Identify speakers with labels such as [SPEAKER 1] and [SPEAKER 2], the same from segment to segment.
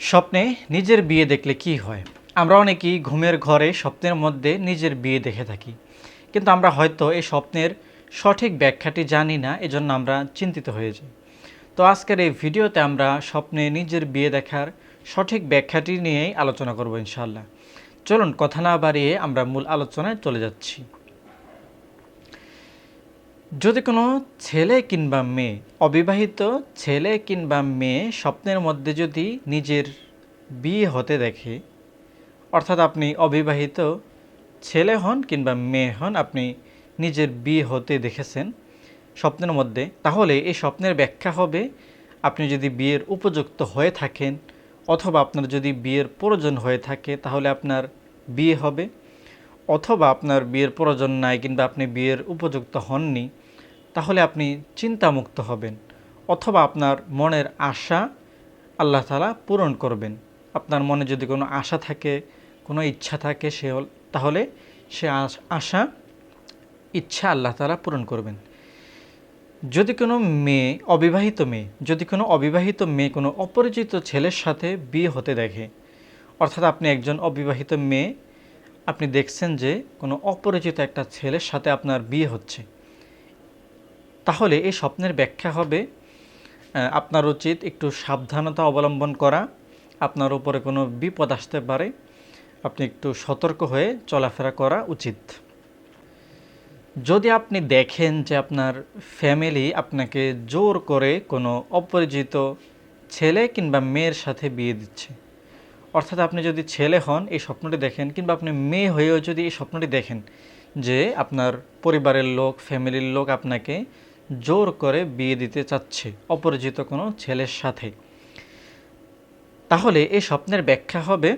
[SPEAKER 1] স্বপ্নে নিজের বিয়ে দেখলে কি হয়? আমরা অনেকেই ঘুমের ঘরে স্বপ্নের মধ্যে নিজের বিয়ে দেখে থাকি, কিন্তু আমরা হয়তো এই স্বপ্নের সঠিক ব্যাখ্যাটি জানি না, এজন্য আমরা চিন্তিত হয়ে যাই। তো আজকের এই ভিডিওতে আমরা স্বপ্নে নিজের বিয়ে দেখার সঠিক ব্যাখ্যাটি নিয়েই আলোচনা করব ইনশাআল্লাহ। চলুন কথা না বাড়িয়ে আমরা মূল আলোচনায় চলে যাচ্ছি। যদি কোনো ছেলে কিংবা মেয়ে, অবিবাহিত ছেলে কিংবা মেয়ে স্বপ্নের মধ্যে যদি নিজের বিয়ে হতে দেখে, অর্থাৎ আপনি অবিবাহিত ছেলে হন কিংবা মেয়ে হন, আপনি নিজের বিয়ে হতে দেখেছেন স্বপ্নের মধ্যে, তাহলে এই স্বপ্নের ব্যাখ্যা হবে আপনি যদি বিয়ের উপযুক্ত হয়ে থাকেন, অথবা আপনার যদি বিয়ের প্রয়োজন হয়ে থাকে তাহলে আপনার বিয়ে হবে, অথবা আপনার বিয়ের প্রয়োজন নাই কিংবা আপনি বিয়ের উপযুক্ত হননি, তাহলে আপনি চিন্তামুক্ত হবেন, অথবা আপনার মনের আশা আল্লাহ তাআলা পূরণ করবেন। আপনার মনে যদি কোনো আশা থাকে, কোনো ইচ্ছা থাকে, তাহলে সে আশা ইচ্ছা আল্লাহ তাআলা পূরণ করবেন। যদি কোনো অবিবাহিত মেয়ে কোনো অপরিচিত ছেলের সাথে বিয়ে হতে দেখে, অর্থাৎ আপনি একজন অবিবাহিত মেয়ে, আপনি দেখছেন যে কোনো অপরিচিত একটা ছেলের সাথে আপনার বিয়ে হচ্ছে, তাহলে এই স্বপ্নের ব্যাখ্যা হবে আপনার উচিত একটু সাবধানতা অবলম্বন করা। আপনার উপরে কোনো বিপদ আসতে পারে, আপনি একটু সতর্ক হয়ে চলাফেরা করা উচিত। যদি আপনি দেখেন যে আপনার ফ্যামিলি আপনাকে জোর করে কোনো অপরিচিত ছেলে কিংবা মেয়ের সাথে বিয়ে দিচ্ছে, অর্থাৎ আপনি যদি ছেলে হন এই স্বপ্নটি দেখেন, কিংবা আপনি মেয়ে হয়েও যদি এই স্বপ্নটি দেখেন যে আপনার পরিবারের লোক, ফ্যামিলির লোক আপনাকে জোর করে বিয়ে দিতে চাচ্ছে অপরিচিত কোনো ছেলের সাথে, তাহলে এই স্বপ্নের ব্যাখ্যা হবে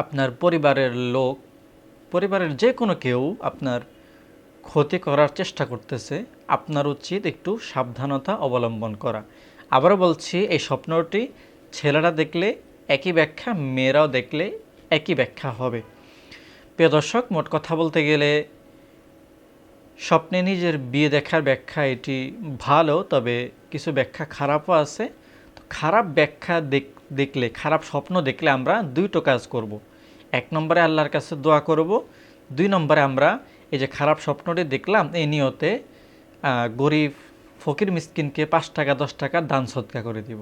[SPEAKER 1] আপনার পরিবারের যে কোনো কেউ আপনার ক্ষতি করার চেষ্টা করতেছে। আপনার উচিত একটু সাবধানতা অবলম্বন করা। আবারও বলছি, এই স্বপ্নটি ছেলেরা দেখলে একই ব্যাখ্যা, মেয়েরাও দেখলে একই ব্যাখ্যা হবে। প্রিয় দর্শক, মোট কথা বলতে গেলে স্বপ্নে নিজের বিয়ে দেখার ব্যাখ্যা এটি ভালো, তবে কিছু ব্যাখ্যা খারাপও আছে। তো খারাপ ব্যাখ্যা দেখলে, খারাপ স্বপ্ন দেখলে আমরা দুটো কাজ করব। 1 নম্বরে আল্লাহর কাছে দোয়া করব, 2 নম্বরে আমরা এই যে খারাপ স্বপ্নটি দেখলাম এই নিয়তে গরিব ফকির মিসকিনকে 5 টাকা 10 টাকা দান সদকা করে দিব।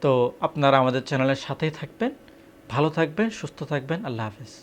[SPEAKER 1] তো আপনারা আমাদের চ্যানেলের সাথেই থাকবেন, ভালো থাকবেন, সুস্থ থাকবেন। আল্লাহ হাফেজ।